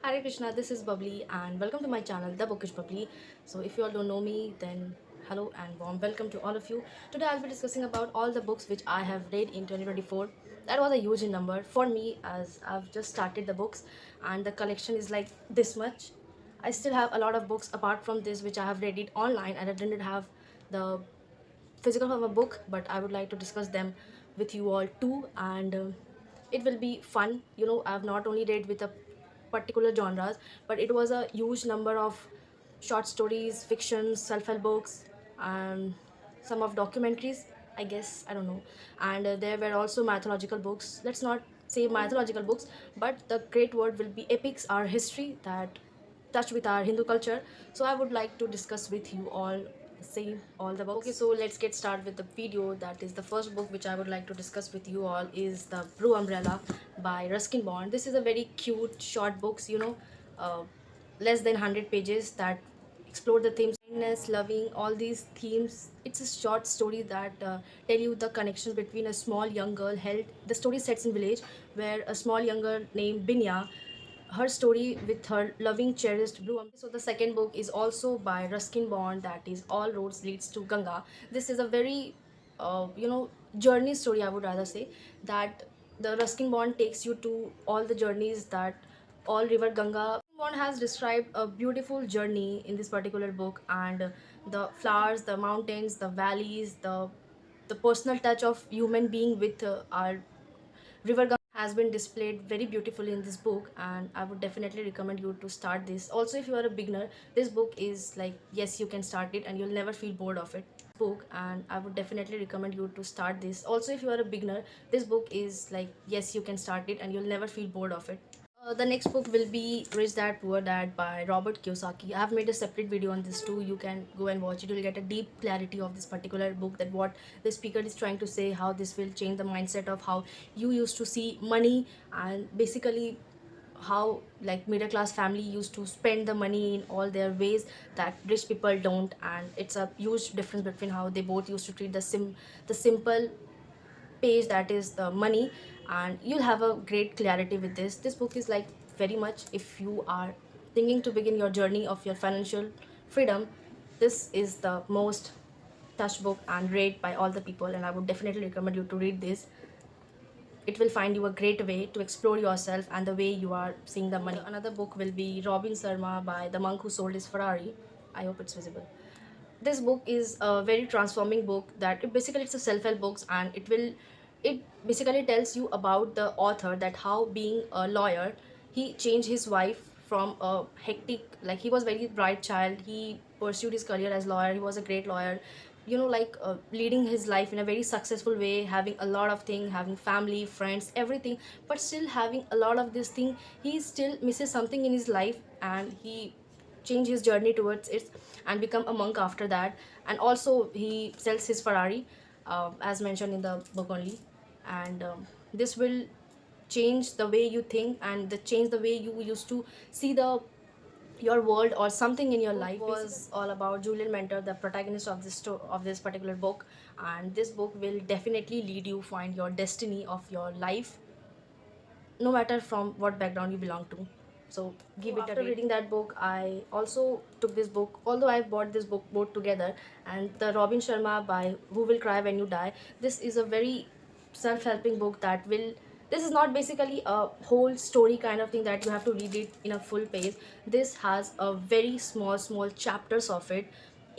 Hare Krishna, this is Bubbly and welcome to my channel, The Bookish Bubbly. So if you all don't know me, then hello and warm welcome to all of you. Today I'll be discussing about all the books which I have read in 2024. That was a huge number for me as I've just started the books and the collection is like this much. I still have a lot of books apart from this which I have read it online and I didn't have the physical form of book, but I would like to discuss them with you all too, and it will be fun. I've not only read with a particular genres, but it was a huge number of short stories, fictions, self-help books, and some of documentaries, I guess. I don't know. And there were also mythological books. Let's not say mythological books, but the great word will be epics, our history that touch with our Hindu culture. So I would like to discuss with you all same all the books. Okay, so let's get started with the video. That is the first book which I would like to discuss with you all is The Blue Umbrella by Ruskin Bond. This is a very cute short books, uh, less than 100 pages that explore the themes kindness, loving, all these themes. It's a short story that tell you the connection between a small young girl held. The story sets in village where a small young girl named Binya, her story with her loving cherished blue umbrella. So the second book is also by Ruskin Bond, that is All Roads Leads to Ganga. This is a very journey story, I would rather say, that the Ruskin Bond takes you to all the journeys that all river Ganga. Bond has described a beautiful journey in this particular book, and the flowers, the mountains, the valleys, the personal touch of human being with our river Ganga has been displayed very beautifully in this book, and I would definitely recommend you to start this. Also, if you are a beginner, this book is like, yes, you can start it and you'll never feel bored of it book, and I would definitely recommend you to start this. Also, if you are a beginner, this book is like, yes, you can start it and you'll never feel bored of it. The next book will be Rich Dad Poor Dad by Robert Kiyosaki. I have made a separate video on this too. You can go and watch it. You'll get a deep clarity of this particular book, that what the speaker is trying to say, how this will change the mindset of how you used to see money, and basically how like middle class family used to spend the money in all their ways that rich people don't. And it's a huge difference between how they both used to treat the simple page, that is the money. And you'll have a great clarity with this book is like very much, if you are thinking to begin your journey of your financial freedom, this is the most touched book and read by all the people, and I would definitely recommend you to read this. It will find you a great way to explore yourself and the way you are seeing the money. Another book will be Robin Sharma by The Monk Who Sold His Ferrari. I hope it's visible. This book is a very transforming book, that basically it's a self-help books, and it basically tells you about the author, that how being a lawyer he changed his wife from a hectic, like he was very bright child, he pursued his career as lawyer, he was a great lawyer, leading his life in a very successful way, having a lot of things, having family, friends, everything, but still having a lot of this thing, he still misses something in his life, and he change his journey towards it and become a monk after that. And also he sells his Ferrari, as mentioned in the book only. And this will change the way you think, and the change the way you used to see the your world or something in your life. Was all about Julian Mentor, the protagonist of of this particular book, and this book will definitely lead you find your destiny of your life, no matter from what background you belong to. So give it a after reading that book, I also took this book, although I bought this book both together, and the Robin Sharma by Who Will Cry When You Die. This is a very self-helping book that will, this is not basically a whole story kind of thing that you have to read it in a full page. This has a very small chapters of it.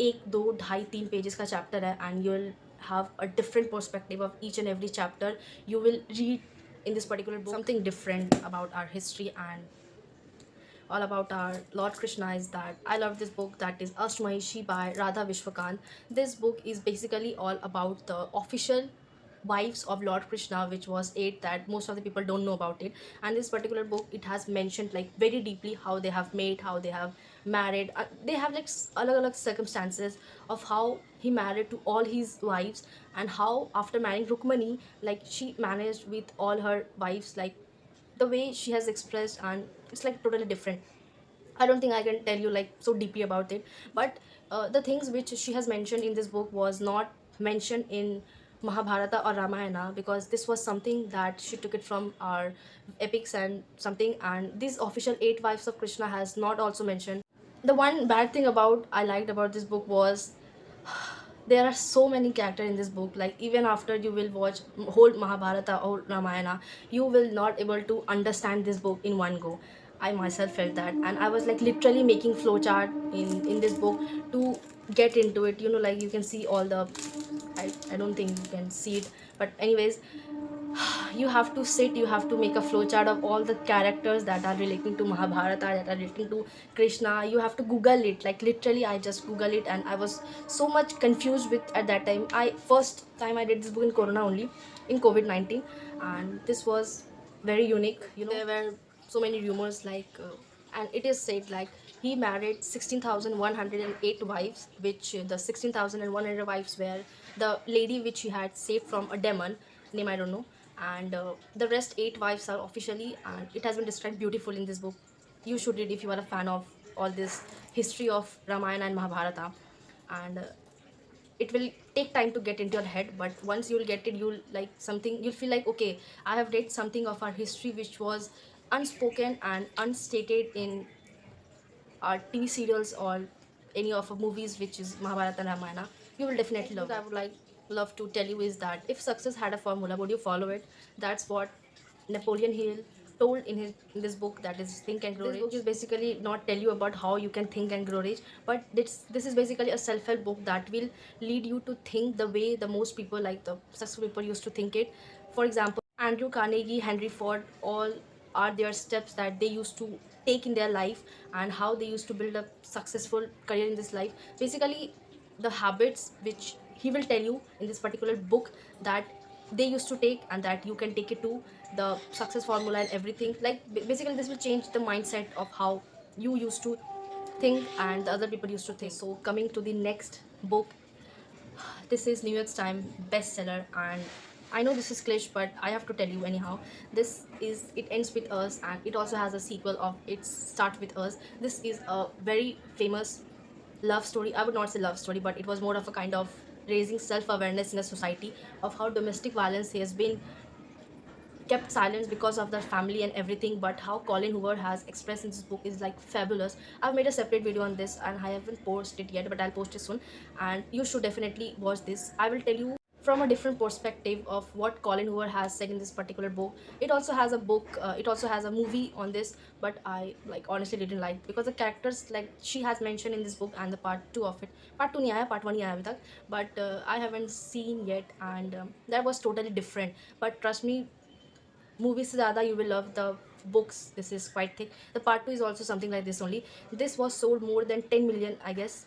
एक दो ढाई तीन pages का chapter है, and you'll have a different perspective of each and every chapter. You will read in this particular book something different about our history and all about our Lord Krishna. Is that I love this book, that is Ashmahishi by Radha Vishwakant. This book is basically all about the official wives of Lord Krishna, which was eight, that most of the people don't know about it. And this particular book, it has mentioned like very deeply how they have made, how they have married. They have like alag circumstances of how he married to all his wives, and how after marrying Rukmani, like she managed with all her wives, like the way she has expressed, and it's like totally different. I don't think I can tell you like so deeply about it, but the things which she has mentioned in this book was not mentioned in Mahabharata or Ramayana, because this was something that she took it from our epics and something, and these official eight wives of Krishna has not also mentioned. The one bad thing about I liked about this book was there are so many characters in this book. Like, even after you will watch whole Mahabharata or Ramayana, you will not able to understand this book in one go. I myself felt that, and I was like literally making flowchart in this book to get into it. Like, you can see all the, I don't think you can see it, but anyways, you have to sit, you have to make a flowchart of all the characters that are relating to Mahabharata, that are relating to Krishna. You have to Google it. Like, literally, I just Google it, and I was so much confused with at that time. I first time I did this book in Corona only, in COVID-19, and this was very unique. There were so many rumors, like, and it is said like he married 16,108 wives, which the 16,100 wives were the lady which he had saved from a demon name I don't know, and the rest eight wives are officially, and it has been described beautiful in this book. You should read if you are a fan of all this history of Ramayana and Mahabharata, and it will take time to get into your head, but once you'll get it, you'll like something, you'll feel like, okay, I have read something of our history which was unspoken and unstated in our TV serials or any of our movies, which is Mahabharata and Ramayana. You will definitely love it. I would like love to tell you is that if success had a formula, would you follow it? That's what Napoleon Hill told in this book, that is Think and Grow Rich. This book is basically not tell you about how you can think and grow rich, but this is basically a self-help book that will lead you to think the way the most people, like the successful people, used to think it. For example, Andrew Carnegie, Henry Ford, all are their steps that they used to take in their life, and how they used to build a successful career in this life. Basically, the habits which he will tell you in this particular book, that they used to take, and that you can take it to the success formula and everything. Like, basically this will change the mindset of how you used to think and the other people used to think. So coming to the next book, this is New York Times bestseller, and I know this is cliché, but I have to tell you anyhow. This is It Ends With Us, and it also has a sequel of It Starts With Us. This is a very famous love story. I would not say love story, but it was more of a kind of raising self-awareness in a society of how domestic violence has been kept silence because of their family and everything, but how Colin Hoover has expressed in this book is like fabulous. I've made a separate video on this and I haven't posted it yet, but I'll post it soon, and you should definitely watch this. I will tell you from a different perspective of what Colin Hoover has said in this particular book. It also has a book, it also has a movie on this, but I like honestly didn't like, because the characters like she has mentioned in this book and the part 2 of it, part 2 nahi aaya, part 1 ही आया अभी तक, but I haven't seen yet, and that was totally different. But trust me, movies se zyada you will love the books. This is quite thick. The part 2 is also something like this only. This was sold more than 10 million, I guess.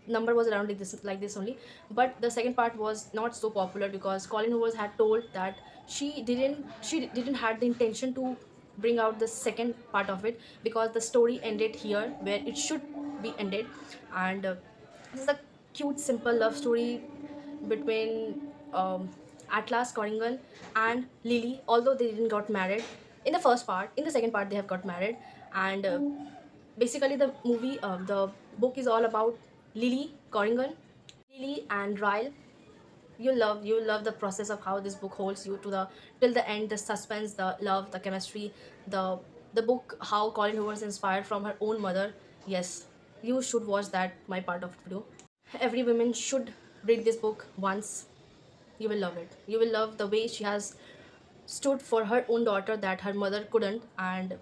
Number was around like this only. But the second part was not so popular because Colin Hoover had told that she didn't had the intention to bring out the second part of it, because the story ended here where it should be ended. And this is a cute simple love story between Atlas Corrigan and Lily, although they didn't got married in the first part. In the second part, they have got married, and basically the book is all about Lily Corrigan, Lily and Ryle. You love the process of how this book holds you to the till the end, the suspense, the love, the chemistry, the the book, how Colin Hoover is inspired from her own mother. Yes, you should watch that, my part of video. Every woman should read this book once. You will love it. You will love the way she has stood for her own daughter that her mother couldn't, and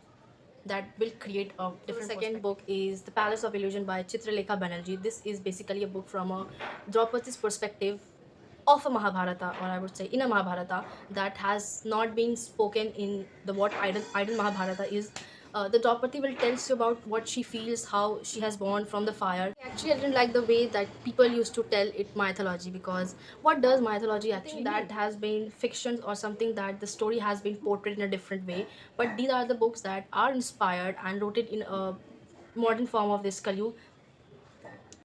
that will create a different. The second book is The Palace of Illusion by Chitralekha Banerjee. This is basically a book from a Draupadi's perspective of a Mahabharata, or I would say in a Mahabharata that has not been spoken in the what idol Mahabharata is. The Draupadi will tell you about what she feels, how she has born from the fire. Actually, I didn't like the way that people used to tell it mythology, because what does mythology actually? That has been fiction or something that the story has been portrayed in a different way. But these are the books that are inspired and wrote it in a modern form of this Kalyu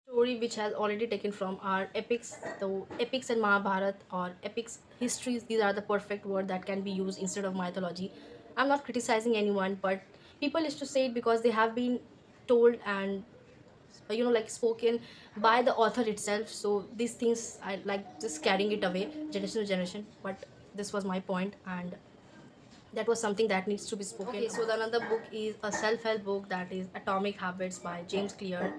story, which has already taken from our epics. The epics and Mahabharat, or epics histories, these are the perfect word that can be used instead of mythology. I'm not criticizing anyone, but people used to say it because they have been told and like spoken by the author itself. So these things I like just carrying it away generation to generation. But this was my point, and that was something that needs to be spoken. Okay, so the another book is a self-help book, that is Atomic Habits by James Clear.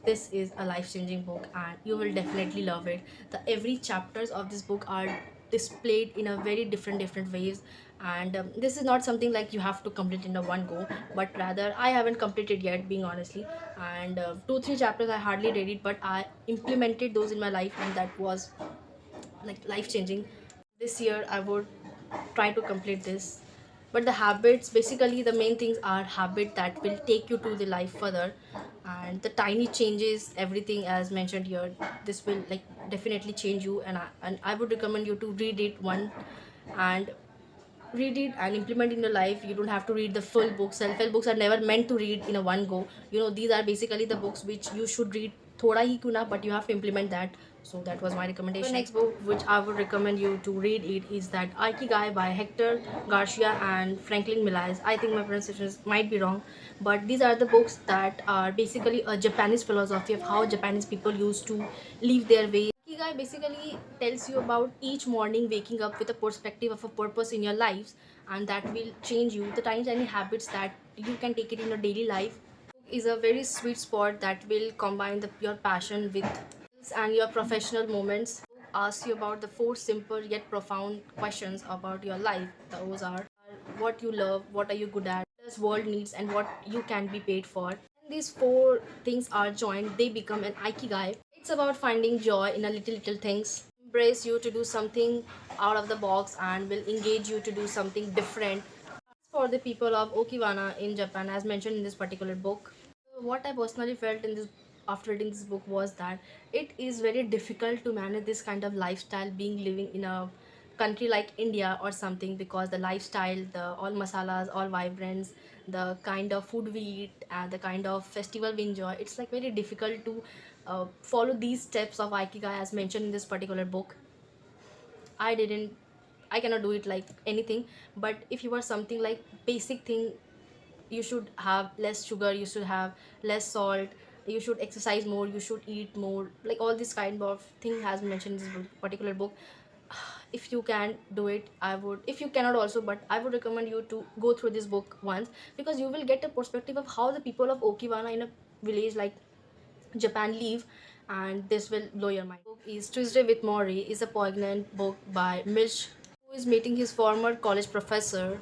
This is a life-changing book and you will definitely love it. The every chapters of this book are displayed in a very different ways, and this is not something like you have to complete in a one go, but rather I haven't completed yet, being honestly. And 2 3 chapters I hardly read it, but I implemented those in my life, and that was like life changing. This year I would try to complete this. But the habits, basically the main things are habit that will take you to the life further, and the tiny changes, everything as mentioned here, this will like definitely change you. And I would recommend you to read it one, and read it and implement in your life. You don't have to read the full book. Self-help books are never meant to read in a one go. These are basically the books which you should read thoda hi kyun na, but you have to implement that. So that was my recommendation. The next book which I would recommend you to read it is that Ikigai by Hector Garcia and Franklin Milais. I think my pronunciation might be wrong, but these are the books that are basically a Japanese philosophy of how Japanese people used to live their way. Ikigai basically tells you about each morning waking up with a perspective of a purpose in your lives, and that will change you. The tiny habits that you can take it in your daily life is a very sweet spot that will combine your passion with and your professional moments. Ask you about the four simple yet profound questions about your life. Those are what you love, what are you good at, what does world needs, and what you can be paid for. When these four things are joined, they become an Ikigai. It's about finding joy in a little things. Embrace you to do something out of the box and will engage you to do something different. For the people of Okinawa in Japan, as mentioned in this particular book, what I personally felt in this after reading this book was that it is very difficult to manage this kind of lifestyle being living in a country like India or something, because the lifestyle, the all masalas, all vibrance, the kind of food we eat and the kind of festival we enjoy, it's like very difficult to follow these steps of Ikigai as mentioned in this particular book. I didn't I cannot do it like anything. But if you are something like basic thing, you should have less sugar, you should have less salt, you should exercise more, you should eat more, like all this kind of thing has been mentioned in this particular book. If you can do it, I would. If you cannot also, but I would recommend you to go through this book once, because you will get a perspective of how the people of Okinawa in a village like Japan live, and this will blow your mind. Book is Tuesday with Maury is a poignant book by Mitch, who is meeting his former college professor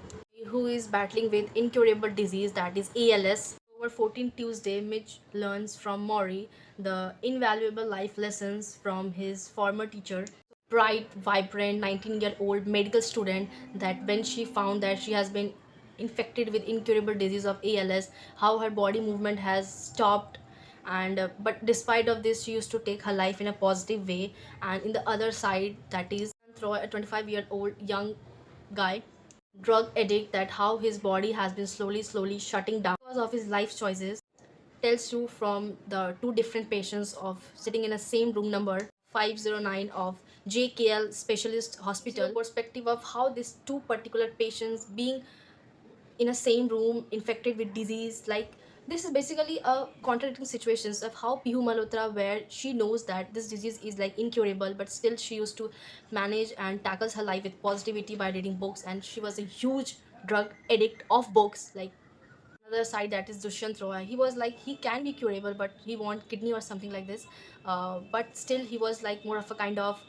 who is battling with incurable disease, that is ALS. Over 14 Tuesday, Mitch learns from Maury the invaluable life lessons from his former teacher, bright, vibrant 19-year-old medical student, that when she found that she has been infected with incurable disease of ALS, how her body movement has stopped. And but despite of this, she used to take her life in a positive way. And in the other side, that is through a 25-year-old young guy, drug addict, that how his body has been slowly shutting down because of his life choices. Tells you from the two different patients of sitting in a same room number 509 of JKL Specialist Hospital, perspective of how these two particular patients being in a same room infected with disease, like this is basically a contradicting situations of how Pihu Malhotra, where she knows that this disease is like incurable, but still she used to manage and tackles her life with positivity by reading books, and she was a huge drug addict of books. Like another side, that is Dushyant Roy, he was like he can be curable, but he want kidney or something like this, but still he was like more of a kind of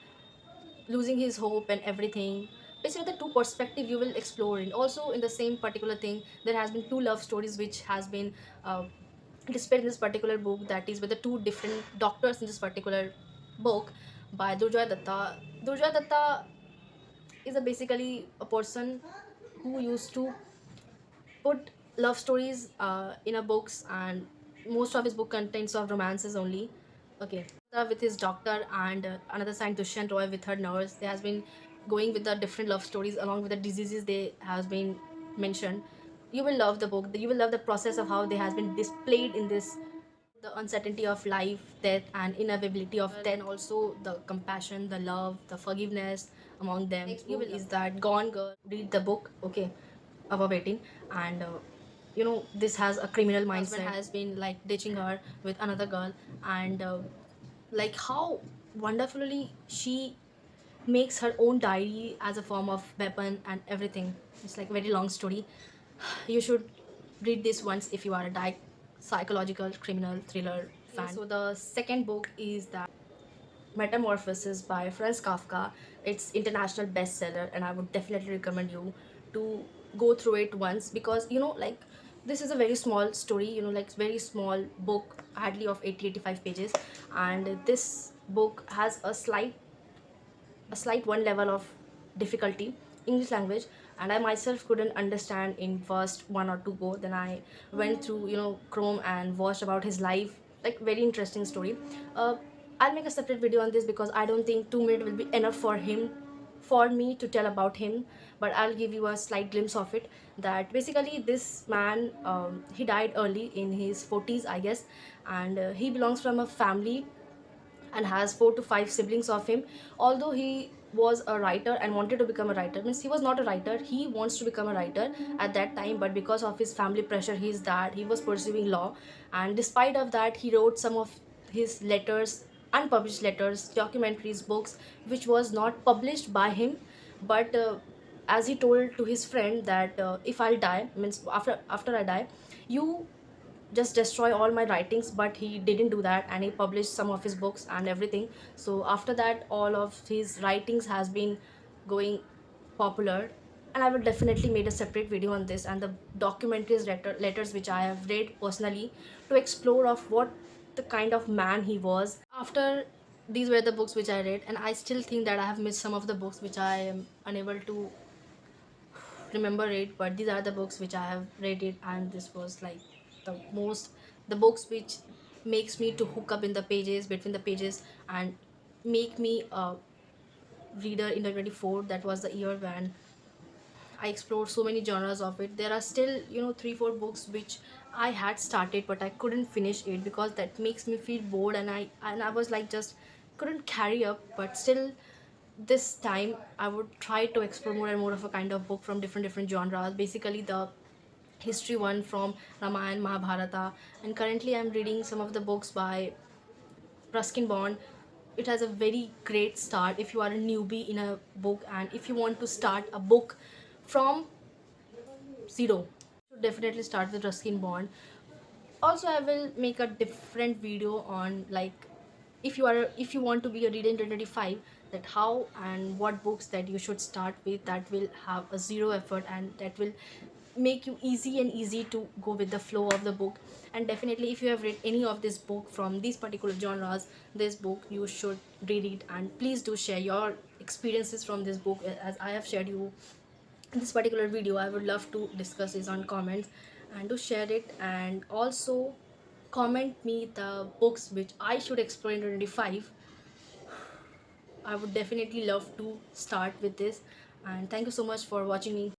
losing his hope and everything. Basically the two perspective you will explore. And also in the same particular thing, there has been two love stories which has been displayed in this particular book, that is with the two different doctors in this particular book by Durjoy Datta. Durjoy Datta is basically a person who used to put love stories in a books, and most of his book contains of romances only. Okay, with his doctor, and another side Dushyant Roy with her nurse, they has been going with the different love stories along with the diseases they has been mentioned. You will love the book, you will love the process of how they has been displayed in this, the uncertainty of life, death, and inevitability of death, and also the compassion, the love, the forgiveness among them. Next you will is that Gone Girl. Read the book, okay, above 18, and this has a criminal mindset. Husband has been like ditching her with another girl, and like how wonderfully she makes her own diary as a form of weapon and everything. It's like a very long story. You should read this once if you are a psychological criminal thriller fan. Okay, so the second book is that Metamorphosis by Franz Kafka. It's international bestseller, and I would definitely recommend you to go through it once, because like this is a very small story, like very small book, hardly of 80-85 pages, and this book has a slight one level of difficulty, English language, and I myself couldn't understand in first one or two go. Then I went through Chrome and watched about his life, like very interesting story. uh, I'll make a separate video on this because I don't think 2 minutes will be enough for me to tell about him, but I'll give you a slight glimpse of it. That basically this man, he died early in his 40s, I guess, and he belongs from a family and has 4 to 5 siblings of him. Although he was a writer and wanted to become a writer, means he was not a writer, he wants to become a writer at that time, but because of his family pressure, his dad, he was pursuing law, and despite of that he wrote some of his letters, unpublished letters, documentaries, books, which was not published by him. But as he told to his friend that if I'll die, means after I die, you just destroy all my writings. But he didn't do that, and he published some of his books and everything. So after that, all of his writings has been going popular, and I will definitely make a separate video on this and the documentaries, letters which I have read personally, to explore of what the kind of man he was. After these were the books which I read, and I still think that I have missed some of the books which I am unable to remember it, but these are the books which I have read it, and this was like the books which makes me to hook up in the pages, between the pages, and make me a reader in the 24. That was the year when I explored so many genres of it. There are still 3 4 books which I had started, but I couldn't finish it because that makes me feel bored, and I was like just couldn't carry up. But still, this time I would try to explore more and more of a kind of book from different genres. Basically, the history one from Ramayana, Mahabharata, and currently I'm reading some of the books by Ruskin Bond. It has a very great start if you are a newbie in a book, and if you want to start a book from zero, you definitely start with Ruskin Bond. Also, I will make a different video on, like, if you want to be a reader in 2025, that how and what books that you should start with, that will have a zero effort and that will make you easy to go with the flow of the book. And definitely, if you have read any of this book from these particular genres, this book you should read it, and please do share your experiences from this book, as I have shared you in this particular video. I would love to discuss this on comments and to share it, and also comment me the books which I should explore in 25. I would definitely love to start with this, and thank you so much for watching me.